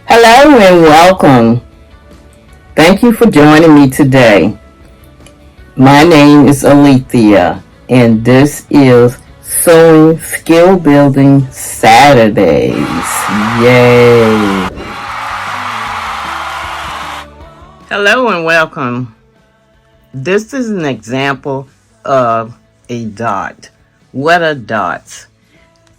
Hello and welcome. Thank you for joining me today. My name is Alethea, and this is Sewing Skill Building Saturdays. Yay! Hello and welcome. This is an example of a dot. What are dots?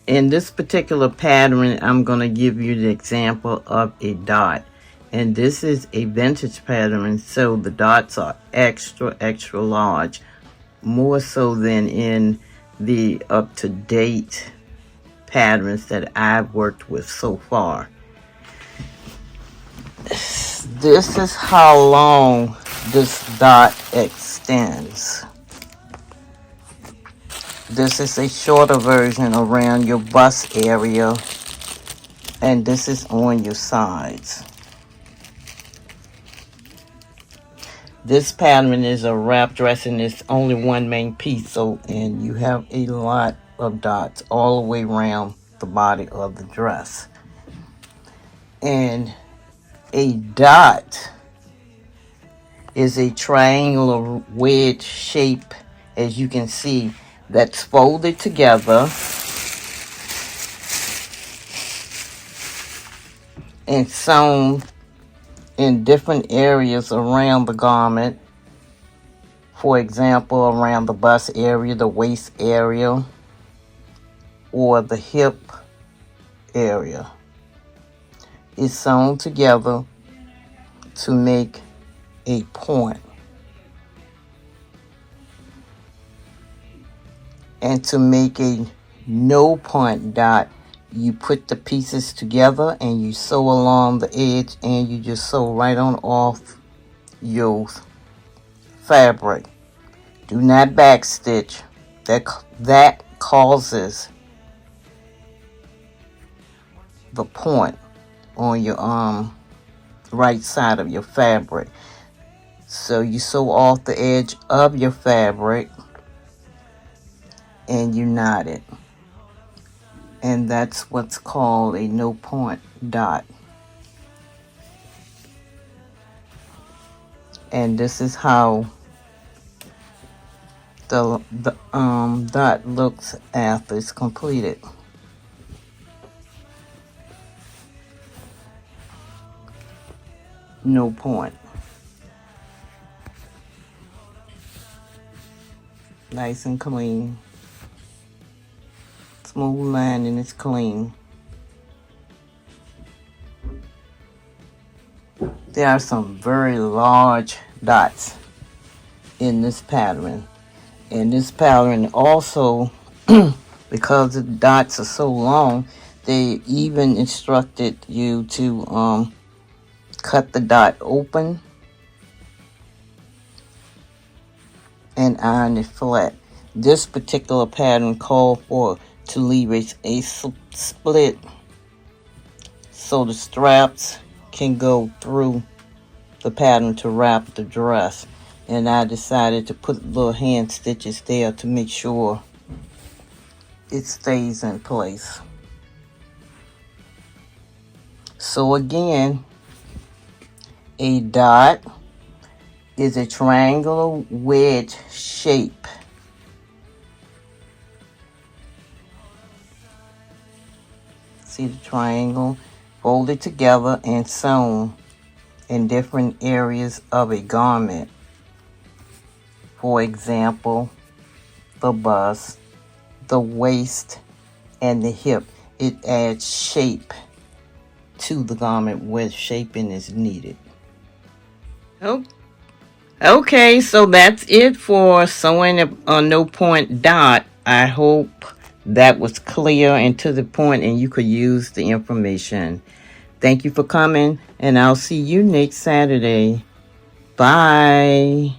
In this particular pattern, I'm going to give you the example of a dot. And this is a vintage pattern, so the dots are extra, extra large. More so than in the up-to-date patterns that I've worked with so far. This is how long this dot extends. This is a shorter version around your bust area, and this is on your sides. This pattern is a wrap dress, and it's only one main piece, and you have a lot of dots all the way around the body of the dress. And a dot is a triangular wedge shape, as you can see, that's folded together and sewn in different areas around the garment. For example, around the bust area, the waist area, or the hip area. It's sewn together to make a point. And to make a no point dot, you put the pieces together and you sew along the edge, and you just sew right on off your fabric. Do not backstitch. That causes the point on your right side of your fabric. So you sew off the edge of your fabric and you knot it. And that's what's called a no point dot. And this is how the dot looks after it's completed. No point. Nice and clean. Smooth line, and it's clean. There are some very large dots in this pattern. And this pattern also, because the dots are so long, they even instructed you to cut the dot open and iron it flat. This particular pattern called for to leave a split so the straps can go through the pattern to wrap the dress. And I decided to put little hand stitches there to make sure it stays in place. So again, a dot is a triangular wedge shape. See the triangle? Folded together and sewn in different areas of a garment. For example, the bust, the waist, and the hip. It adds shape to the garment where shaping is needed. Okay, so that's it for sewing a no point dot. I hope that was clear and to the point, and you could use the information. Thank you for coming, and I'll see you next Saturday. Bye.